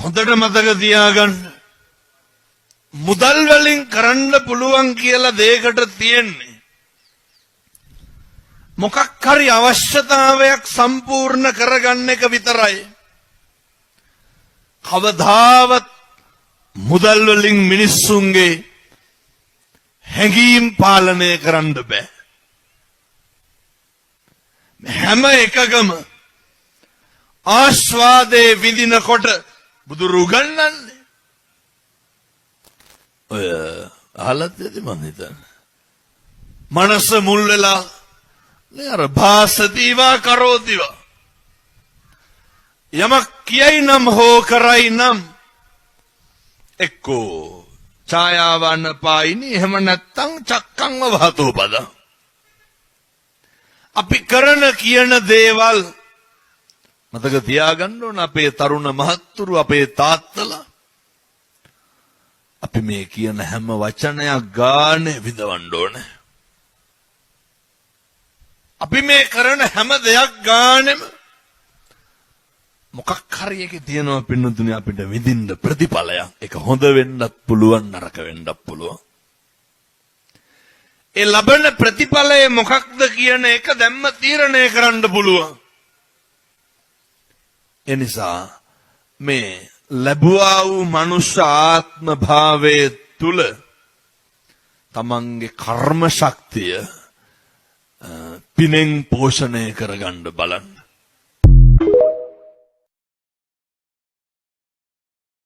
හොඳට මතක තියාගන්න. මුදල් වලින් කරන්න පුළුවන් කියලා දෙයකට තියෙන්නේ මොකක් හරි අවශ්‍යතාවයක් සම්පූර්ණ කරගන්න එක විතරයි. කවදාවත් මුදල් වලින් මිනිස්සුන්ගේ හැඟීම් පාලනය කරන්න බෑ. හැම එකකම ආස්වාදේ විඳිනකොට බුදුරු උගන්වන්නේ ඔය අහලත් ඇති මං හිතන්නේ මනස මුල් වෙලා අර භාසතිවා කරෝතිවා යමක් කියයි නම් හෝ කරයි නම් එක්කෝ ඡායාවන්න පායිනි එහෙම නැත්තම් චක්කංව වහතෝ පද. අපි කරන කියන දේවල් මතක තියාගන්න ඕන. අපේ තරුණ මහත්තුරු අපේ තාත්තලා අපි මේ කියන හැම වචනයක් ගානේ විඳවන්න ඕනේ. අපි මේ කරන හැම දෙයක් ගානෙම මොකක් හරි එකේ තියෙනවා පින්නතුනි අපිට විඳින්න ප්‍රතිඵලයක්. ඒක හොඳ වෙන්නත් පුළුවන් නරක වෙන්නත් පුළුවන්. ඒ ලබන ප්‍රතිඵලය මොකක්ද කියන එක දැම්ම තීරණය කරන්න පුළුවන්. ඒ නිසා මේ ලැබුවා වූ මනුෂ්‍ය ආත්ම භාවයේ තුල තමන්ගේ කර්ම ශක්තිය පිනෙන් පෝෂණය කරගන්න බලන්න.